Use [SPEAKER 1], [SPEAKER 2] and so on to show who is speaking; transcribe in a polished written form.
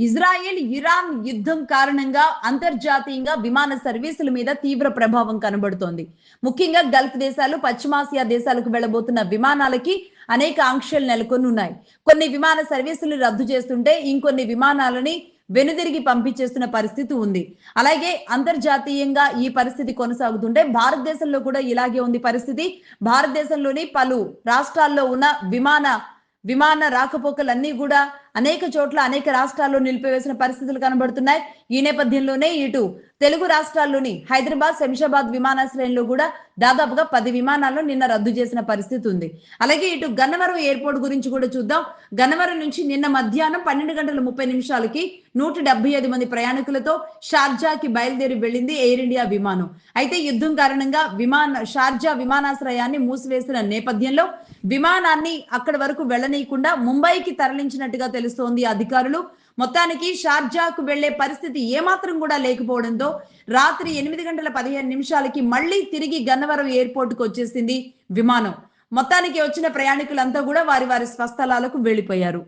[SPEAKER 1] Israel Iran యుద్ధం కారణంగా అంతర్జాతీయంగా విమాన సర్వీసుల మీద తీవ్ర ప్రభావం కనబడుతోంది. ముఖ్యంగా గల్ఫ్ దేశాలు, పశ్చిమాసియా దేశాలకు వెళ్లబోతున్న విమానాలకి అనేక ఆంక్షలు నెలకొనున్నాయి. కొన్ని విమాన సర్వీసులు రద్దు చేస్తుంటే ఇంకొన్ని విమానాలని వెనుదిరిగి పంపించేస్తున్న పరిస్థితి ఉంది. అలాగే అంతర్జాతీయంగా ఈ పరిస్థితి కొనసాగుతుంటే భారతదేశంలో కూడా ఇలాగే ఉంది పరిస్థితి. భారతదేశంలోని పలు రాష్ట్రాల్లో ఉన్న విమాన రాకపోకలన్నీ కూడా అనేక చోట్ల అనేక రాష్ట్రాల్లో నిలిపివేసిన పరిస్థితులు కనబడుతున్నాయి. ఈ నేపథ్యంలోనే ఇటు తెలుగు రాష్ట్రాల్లోని హైదరాబాద్, శంషాబాద్ విమానాశ్రయంలో కూడా దాదాపుగా 10 విమానాలను నిన్న రద్దు చేసిన పరిస్థితి ఉంది. అలాగే ఇటు గన్నవరం ఎయిర్పోర్ట్ గురించి కూడా చూద్దాం. గన్నవరం నుంచి నిన్న మధ్యాహ్నం 12:30 175 మంది ప్రయాణికులతో షార్జాకి బయలుదేరి వెళ్ళింది ఎయిర్ ఇండియా విమానం. అయితే యుద్ధం కారణంగా షార్జా విమానాశ్రయాన్ని మూసివేసిన నేపథ్యంలో విమానాన్ని అక్కడి వరకు వెళ్లనీయకుండా ముంబైకి తరలించినట్టుగా తెలుస్తోంది అధికారులు. మొత్తానికి షార్జాకు వెళ్లే పరిస్థితి ఏమాత్రం కూడా లేకపోవడంతో రాత్రి 8:15 మళ్ళీ తిరిగి గన్నవరం ఎయిర్పోర్ట్ కు వచ్చేసింది విమానం. మొత్తానికి వచ్చిన ప్రయాణికులంతా కూడా వారి వారి స్వస్థలాలకు వెళ్లిపోయారు.